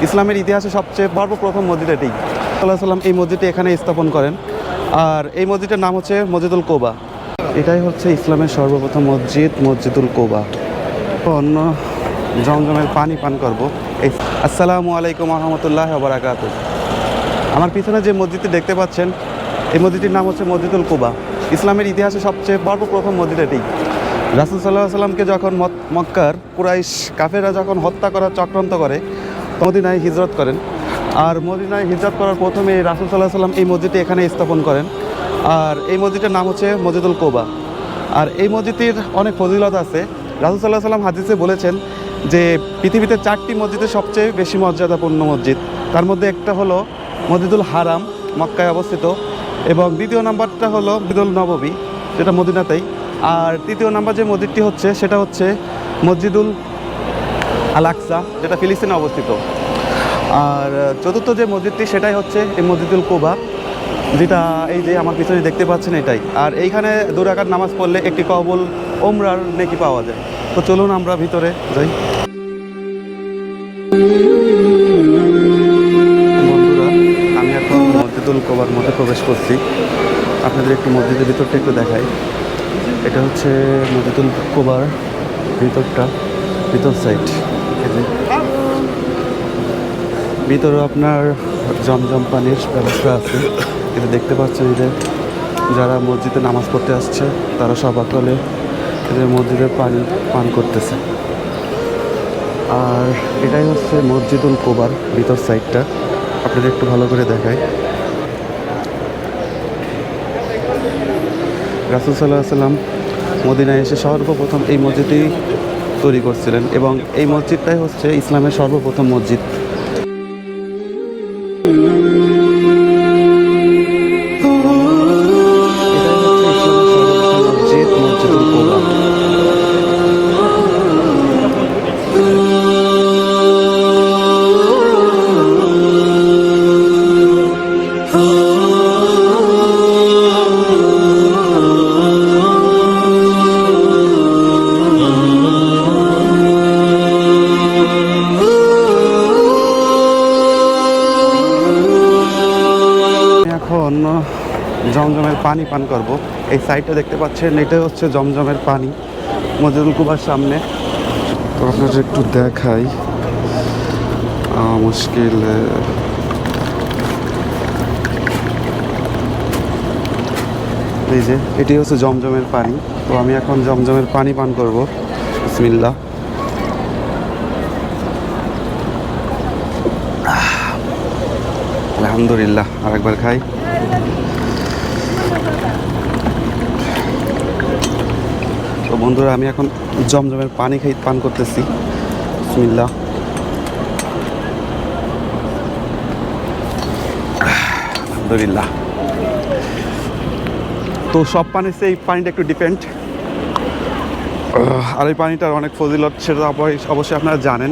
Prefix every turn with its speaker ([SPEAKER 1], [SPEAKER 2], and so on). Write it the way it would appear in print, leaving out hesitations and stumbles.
[SPEAKER 1] ইসলামের ইতিহাসে সবচেয়ে সর্বপ্রথম মসজিদ এটি। সাল্লাল্লাহু আলাইহি সাল্লাম এই মসজিদটি এখানে স্থাপন করেন, আর এই মসজিদের নাম হচ্ছে মসজিদুল কোবা। এটাই হচ্ছে ইসলামের সর্বপ্রথম মসজিদ, মসজিদুল কোবা। অন্য জমজমের পানি পান করবো। আসসালামু আলাইকুম রহমতুল্লাহ বারাকাতুহু। আমার পিছনে যে মসজিদটি দেখতে পাচ্ছেন, এই মসজিদটির নাম হচ্ছে মসজিদুল কোবা। ইসলামের ইতিহাসে সবচেয়ে সর্বপ্রথম মসজিদ এটি। রাসূল সাল্লাল্লাহু আলাইহি সাল্লামকে যখন মক্কার কুরাইশ কাফেররা যখন হত্যা করার চক্রান্ত করে, মদিনায় হিজরত করেন। আর মদিনায় হিজরত করার প্রথমে রাসূল সাল্লাল্লাহু আলাইহি সাল্লাম এই মসজিদটি এখানে স্থাপন করেন, আর এই মসজিদের নাম হচ্ছে মসজিদুল কোবা। আর এই মসজিদটির অনেক ফজিলত আছে। রাসূল সাল্লাল্লাহু আলাইহি সাল্লাম হাদিসে বলেছেন যে পৃথিবীতে 4টি মসজিদের সবচেয়ে বেশি মর্যাদাপূর্ণ মসজিদ, তার মধ্যে একটা হলো মসজিদুল হারাম, মক্কায় অবস্থিত, এবং দ্বিতীয় নাম্বারটা হলো মসজিদুল নববী, যেটা মদিনাতেই। আর তৃতীয় নাম্বার যে মসজিদটি হচ্ছে সেটা হচ্ছে মসজিদুল আল আকসা, যেটা ফিলিস্তিনে অবস্থিত। আর চতুর্থ যে মসজিদটি সেটাই হচ্ছে এই মসজিদুল কোবা, যেটা এই যে আমার পিছনে দেখতে পাচ্ছেন এটাই। আর এইখানে 2 রাকাত নামাজ পড়লে একটি কবুল ওমরার নেকি পাওয়া যায়। তো চলুন আমরা ভিতরে যাই। বন্ধুরা, আমি এখন মসজিদুল কোবার মধ্যে প্রবেশ করছি। আপনাদের একটু মসজিদের ভিতরটা একটু দেখাই। এটা হচ্ছে মসজিদুল কোবার ভিতর সাইড। ভিতরে আপনার জমজম পানির ব্যবস্থা আছে। এটা দেখতে পাচ্ছেন যে যারা মসজিদে নামাজ পড়তে আসছে তারা সবাই এদের মসজিদের পানি পান করতেছে। আর এটাই হচ্ছে মসজিদুল কোবার ভিতর সাইডটা, আপনাদের একটু ভালো করে দেখাই। রাসূল সাল্লাল্লাহু আলাইহি সাল্লাম মদিনায় এসে সর্বপ্রথম এই মসজিদটি তৈরি করছিলেন, এবং এই মসজিদটাই হচ্ছে ইসলামের সর্বপ্রথম মসজিদ। এখন জমজমের পানি পান করব। এই সাইডটা দেখতে পাচ্ছেন, এটা হচ্ছে জমজমের পানি মসজিদুল কোবার সামনে। তো আপনাদের একটু দেখাই, মুশকিল। এই যে এটি হচ্ছে জমজমের পানি। তো আমি এখন জমজমের পানি পান করব। বিসমিল্লাহ। আলহামদুলিল্লাহ। আরেকবার খাই। তো বন্ধুরা, আমি এখন জমজমের পানি পান করতেছি। বিসমিল্লাহ। আলহামদুলিল্লাহ। তো সব পানির চেয়ে এই পানিটা একটু ডিফারেন্ট। আর এই পানিটার অনেক ফজিলত, সেটা অবশ্যই আপনারা জানেন।